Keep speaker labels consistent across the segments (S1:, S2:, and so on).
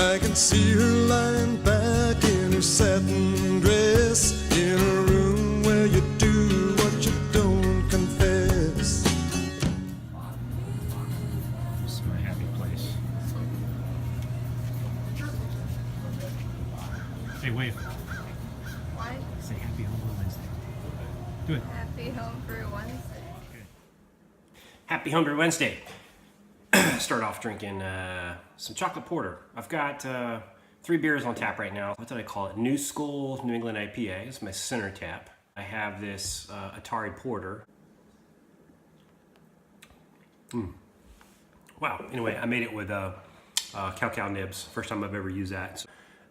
S1: I can see her lying back in her satin dress, in a room where you do what you don't confess.
S2: This is my happy place. Say wave.
S3: What?
S2: Say happy Homebrew Wednesday. Do it.
S3: Happy Homebrew Wednesday.
S2: Good. Happy Homebrew Wednesday. Start off drinking some chocolate porter. I've got 3 beers on tap right now. What did I call it? New School New England IPA. It's my center tap. I have this Atari porter. Wow. Anyway, I made it with cow nibs. First time I've ever used that.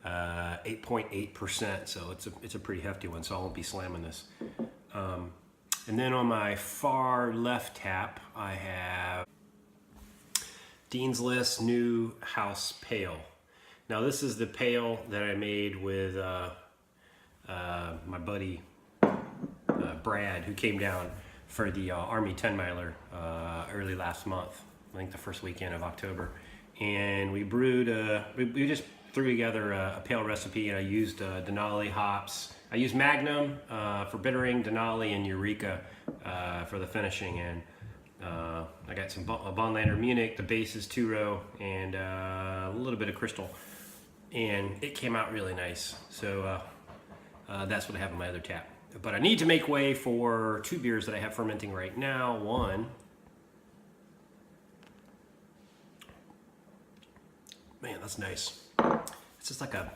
S2: 8.8%. So it's a pretty hefty one. So I won't be slamming this. And then on my far left tap, I have Dean's List New House Pale. Now this is the pale that I made with my buddy Brad, who came down for the Army 10 miler early last month. I think the first weekend of October. And we brewed, we just threw together a pale recipe, and I used Denali hops. I used Magnum for bittering, Denali, and Eureka for the finishing. And I got some Bonlander Munich, the base is thru, and a little bit of Crystal. And it came out really nice. So that's what I have in my other tap. But I need to make way for 2 beers that I have fermenting right now. One, man, that's nice. It's just like I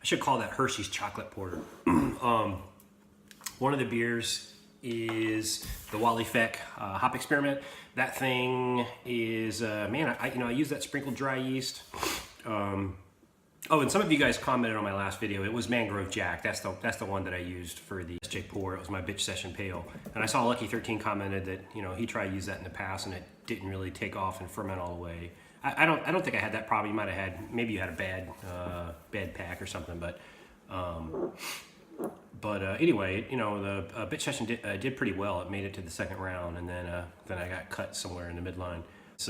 S2: should call that Hershey's chocolate porter. One of the beers is the Wally Feck hop experiment. That thing is, man, I use that sprinkled dry yeast. Oh, and some of you guys commented on my last video. It was Mangrove Jack. That's the one that I used for the SJ pour. It was my bitch session pale. And I saw Lucky 13 commented that he tried to use that in the past and it didn't really take off and ferment all the way. I don't think I had that problem. You might have had, maybe you had a bad pack or something, but anyway, the bitch session did pretty well. It made it to the second round, and then I got cut somewhere in the midline. It's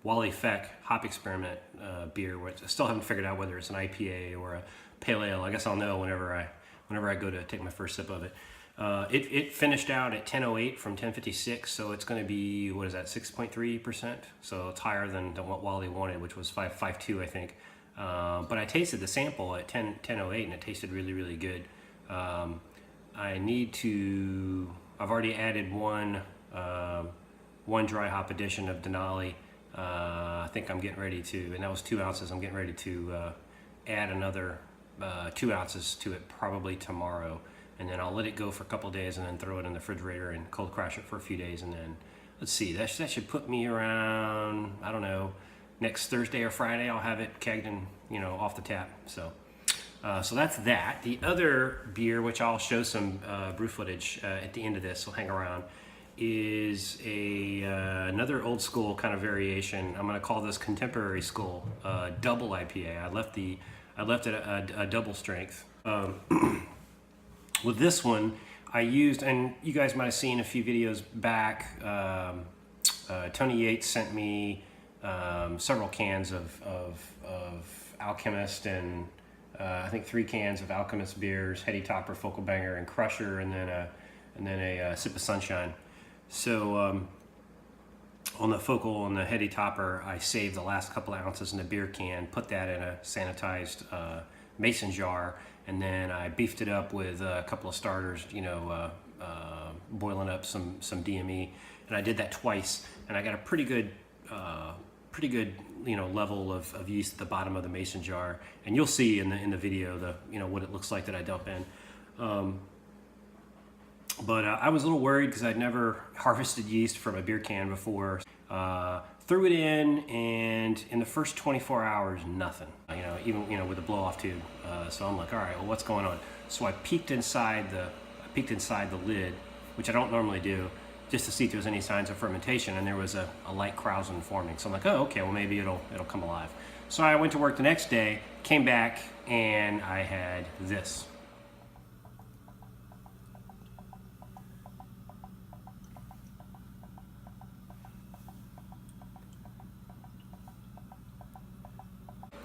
S2: Wally Feck hop experiment beer, which I still haven't figured out whether it's an IPA or a pale ale. I guess I'll know whenever I go to take my first sip of it. It finished out at 10.08 from 10.56, so it's going to be, what is that, 6.3%? So it's higher than what Wally wanted, which was 5.52, I think. But I tasted the sample at 10.08, and it tasted really, really good. I've already added one dry hop edition of Denali. I think I'm getting ready to, and that was 2 ounces. I'm getting ready to add another 2 ounces to it probably tomorrow. And then I'll let it go for a couple days and then throw it in the refrigerator and cold crash it for a few days. And then, let's see, that should put me around, I don't know, next Thursday or Friday. I'll have it kegged and, off the tap. So that's that. The other beer, which I'll show some brew footage at the end of this, so hang around, is another old school kind of variation. I'm going to call this contemporary school double IPA. I left it a double strength. With this one, I used, and you guys might have seen a few videos back, Tony Yates sent me several cans of Alchemist, and I think 3 cans of Alchemist beers, Heady Topper, Focal Banger, and Crusher, and then a Sip of Sunshine. So on the Focal and the Heady Topper, I saved the last couple of ounces in a beer can, put that in a sanitized mason jar, and then I beefed it up with a couple of starters, boiling up some DME, and I did that twice, and I got a pretty good level of yeast at the bottom of the mason jar, and you'll see in the video what it looks like that I dump in. But I was a little worried because I'd never harvested yeast from a beer can before. Threw it in, and in the first 24 hours, nothing. Even with a blow-off tube. So I'm like, all right, well, what's going on? So I peeked inside the lid, which I don't normally do, just to see if there was any signs of fermentation, and there was a light krausen forming. So I'm like, oh, okay, well maybe it'll come alive. So I went to work the next day, came back, and I had this.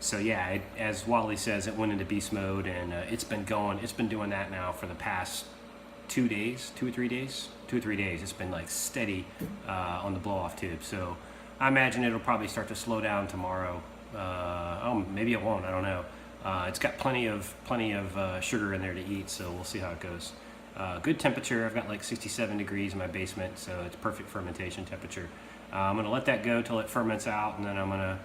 S2: So yeah, as Wally says, it went into beast mode, and it's been doing that now for the past 2 days, 2 or 3 days, 2 or 3 days. It's been like steady on the blow off tube. So I imagine it'll probably start to slow down tomorrow. Oh, maybe it won't. I don't know. It's got plenty of sugar in there to eat, so we'll see how it goes. Good temperature. I've got like 67 degrees in my basement, so it's perfect fermentation temperature. I'm gonna let that go till it ferments out, and then I'm gonna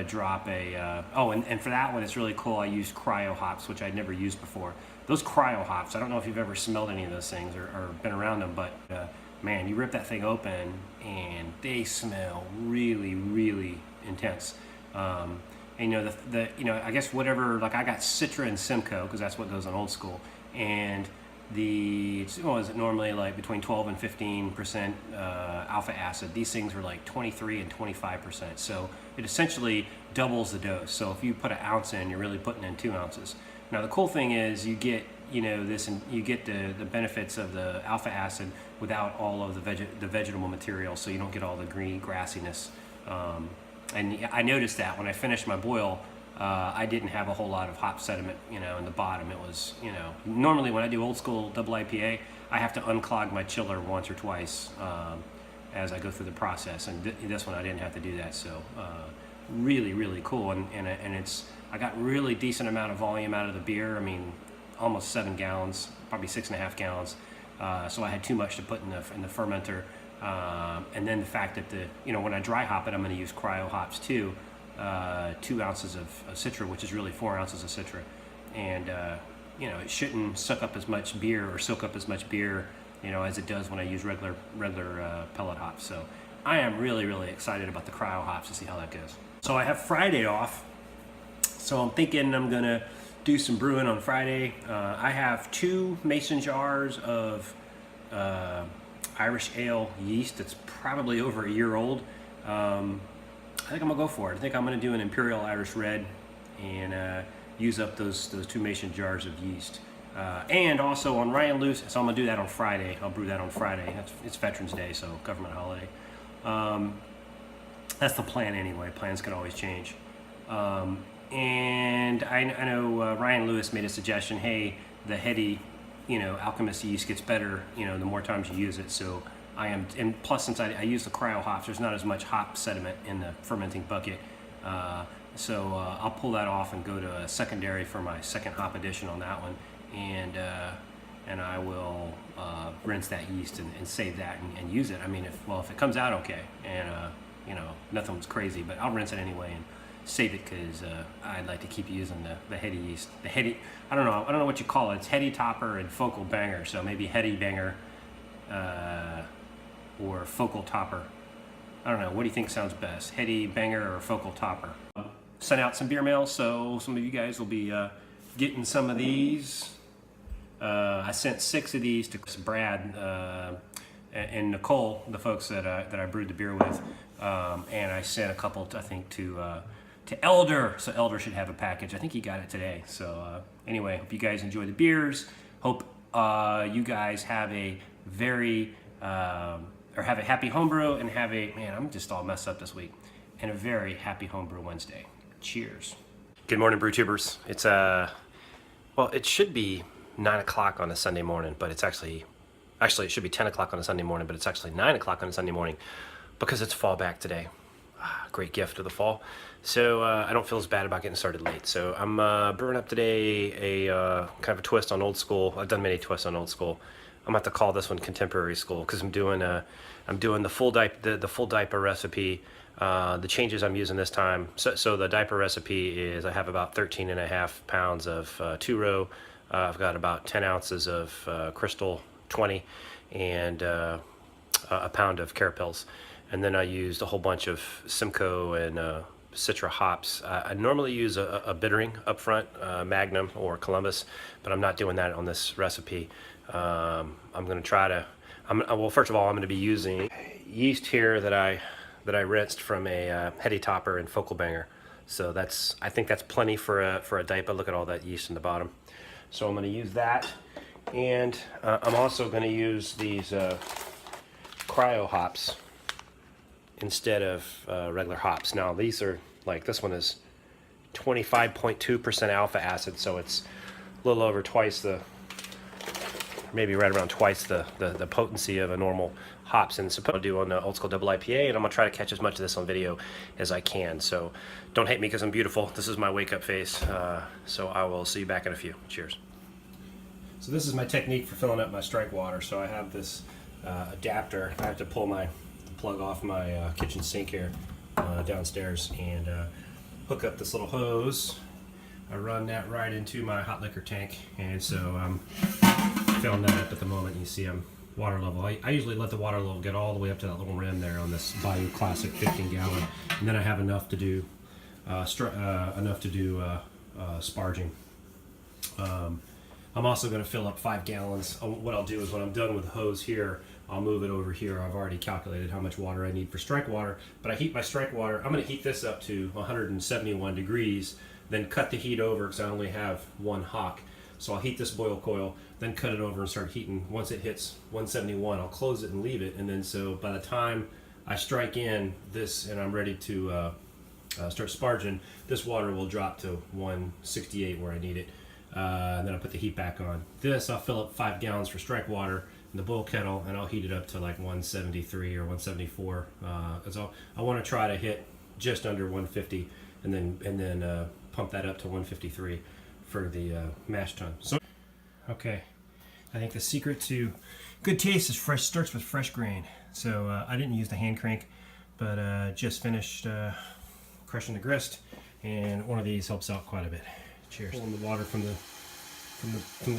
S2: drop a. And for that one, it's really cool. I used cryo hops, which I'd never used before. Those cryo hops, I don't know if you've ever smelled any of those things or been around them, but man, you rip that thing open and they smell really, really intense. And I guess whatever, like I got Citra and Simcoe because that's what goes on Old School, and is it normally like between 12 and 15% alpha acid. These things are like 23 and 25%, so it essentially doubles the dose. So if you put an ounce in, you're really putting in 2 ounces. Now the cool thing is you get this, and you get the benefits of the alpha acid without all of the vegetable material, so you don't get all the green grassiness. And I noticed that when I finished my boil, I didn't have a whole lot of hop sediment, in the bottom. It was, normally when I do Old School double IPA, I have to unclog my chiller once or twice as I go through the process, and this one I didn't have to do that. So really, really cool, and I got really decent amount of volume out of the beer. I mean, almost 7 gallons, probably 6.5 gallons. So I had too much to put in the fermenter. And then the fact that when I dry hop it, I'm going to use cryo hops too. 2 ounces of Citra, which is really 4 ounces of Citra, and it shouldn't soak up as much beer as it does when I use regular pellet hops. So I am really, really excited about the cryo hops to see how that goes. So I have Friday off, so I'm thinking I'm gonna do some brewing on Friday. I have 2 mason jars of Irish ale yeast that's probably over a year old. I think I'm gonna go for it. I think I'm gonna do an Imperial Irish Red and use up those 2 mason jars of yeast. And also on Ryan Lewis, so I'm gonna do that on Friday. I'll brew that on Friday. It's Veterans Day, so government holiday. That's the plan anyway. Plans can always change. And I know Ryan Lewis made a suggestion. Hey, the heady, Alchemist yeast gets better, the more times you use it. So and plus since I use the cryo hops, there's not as much hop sediment in the fermenting bucket. So I'll pull that off and go to a secondary for my second hop addition on that one, and I will rinse that yeast and save that and use it. I mean, if it comes out okay, and nothing's crazy, but I'll rinse it anyway and save it because I'd like to keep using the heady yeast. The heady, I don't know what you call it. It's heady topper and focal banger. So maybe heady banger or focal topper. I don't know. What do you think sounds best? Heady banger or focal topper? Sent out some beer mail, so some of you guys will be getting some of these. I sent 6 of these to Brad and Nicole, the folks that I brewed the beer with, and I sent a couple, I think, to Elder. So Elder should have a package. I think he got it today. So anyway, hope you guys enjoy the beers. Hope you guys have a have a happy homebrew and have I'm just all messed up this week, and a very happy homebrew Wednesday. Cheers. Good morning, brew tubers. It's it should be 9 o'clock on a Sunday morning, but it's actually it should be 10 o'clock on a Sunday morning, but it's actually 9 o'clock on a Sunday morning because it's fall back today. Great gift of the fall. So I don't feel as bad about getting started late. So I'm brewing up today a kind of a twist on Old School. I've done many twists on Old School. I'm going to have to call this one Contemporary School because I'm doing the full diaper recipe. The changes I'm using this time. So the diaper recipe is I have about 13.5 pounds of thru. I've got about 10 ounces of Crystal 20 and a pound of Carapils. And then I used a whole bunch of Simcoe and Citra hops. I normally use a bittering up front, Magnum or Columbus, but I'm not doing that on this recipe. I'm going to try to. Well, first of all, I'm going to be using yeast here that I rinsed from a heady topper and focal banger. So I think that's plenty for a DIPA. Look at all that yeast in the bottom. So I'm going to use that, and I'm also going to use these cryo hops instead of regular hops. Now these are like, this one is 25.2% alpha acid, so it's a little over twice the, maybe right around twice the potency of a normal hops. And supposed to do on the old school double IPA, and I'm gonna try to catch as much of this on video as I can. So don't hate me because I'm beautiful. This is my wake up face. So I will see you back in a few. Cheers. So this is my technique for filling up my strike water. So I have this adapter. I have to pull my plug off my kitchen sink here downstairs and hook up this little hose. I run that right into my hot liquor tank, and so I'm filling that up at the moment. You see I'm water level. I usually let the water level get all the way up to that little rim there on this Bayou Classic 15 gallon, and then I have enough to do sparging. I'm also going to fill up 5 gallons. What I'll do is when I'm done with the hose here, I'll move it over here. I've already calculated how much water I need for strike water, but I heat my strike water. I'm going to heat this up to 171 degrees, then cut the heat over because I only have one hock. So I'll heat this boil coil, then cut it over and start heating. Once it hits 171, I'll close it and leave it. And then so by the time I strike in this and I'm ready to start sparging, this water will drop to 168 where I need it. And then I'll put the heat back on. This, I'll fill up 5 gallons for strike water in the boil kettle, and I'll heat it up to like 173 or 174. So I want to try to hit just under 150, and then pump that up to 153 for the mash tun. So, okay, I think the secret to good taste is starts with fresh grain. So I didn't use the hand crank, but just finished crushing the grist, and one of these helps out quite a bit. Cheers. Pulling the water from the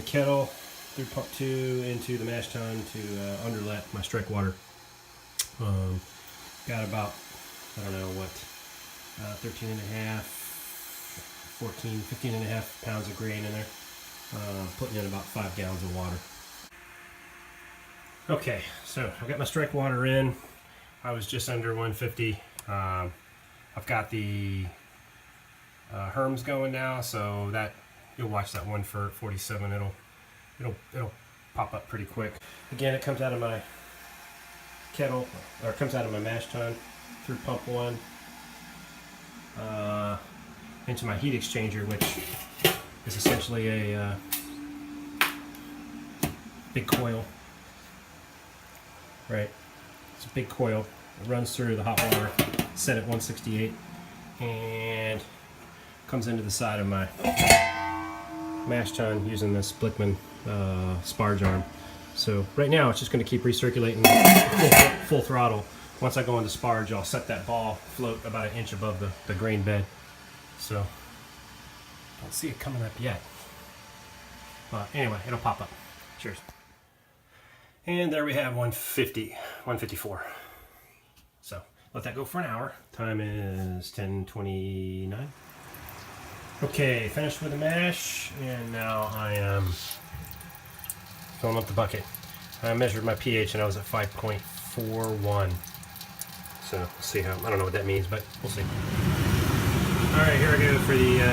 S2: kettle through pump 2 into the mash tun to underlet my strike water. Got about, I don't know what, 13 and a half, 14, 15 and a half pounds of grain in there. Putting in about 5 gallons of water. Okay, so I've got my strike water in. I was just under 150. I've got the Herms going now, so that you'll watch that one for 47. It'll pop up pretty quick. Again, it comes out of my kettle, or it comes out of my mash tun through pump 1 into my heat exchanger, which is essentially a big coil. Right, it's a big coil. It runs through the hot water, set at 168, and comes into the side of my mash tun using this Blickman sparge arm. So right now it's just going to keep recirculating full throttle. Once I go into sparge, I'll set that ball float about 1 inch above the grain bed. So don't see it coming up yet, but anyway, it'll pop up. Cheers. And there we have 150, 154. So let that go for an hour. Time is 10:29. Okay, finished with the mash, and now I am filling up the bucket. I measured my pH and I was at 5.41. So we'll see how, I don't know what that means, but we'll see. Alright, here I go for the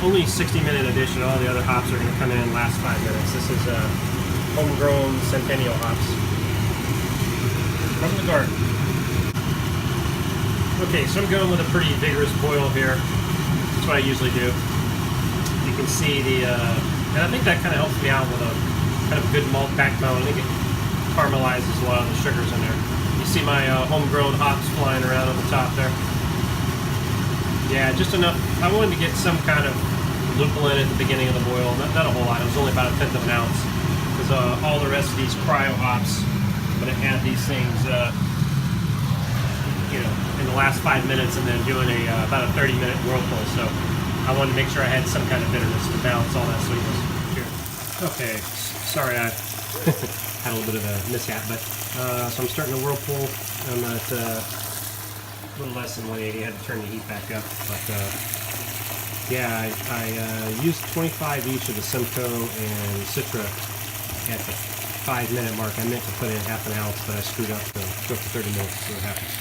S2: only 60-minute edition. All the other hops are going to come in last 5 minutes. This is homegrown Centennial hops from the garden. Okay, so I'm going with a pretty vigorous boil here. That's what I usually do. You can see the, and I think that kind of helps me out with a kind of good malt backbone. I think it caramelizes a lot of the sugars in there. You see my homegrown hops flying around on the top there. Yeah, just enough. I wanted to get some kind of lupulin at the beginning of the boil. Not a whole lot. It was only about 1/10 of an ounce. Because all the rest of these cryo hops, I'm going to add these things, you know, in the last 5 minutes, and then doing about a 30-minute whirlpool. So I wanted to make sure I had some kind of bitterness to balance all that sweetness. Cheers. Okay, sorry I had a little bit of a mishap, but so I'm starting the whirlpool. I'm at a little less than 180. I had to turn the heat back up, but yeah, I used 25 each of the Simcoe and Citra at the 5-minute mark. I meant to put in half an ounce, but I screwed up, so go for 30 minutes to see what happens.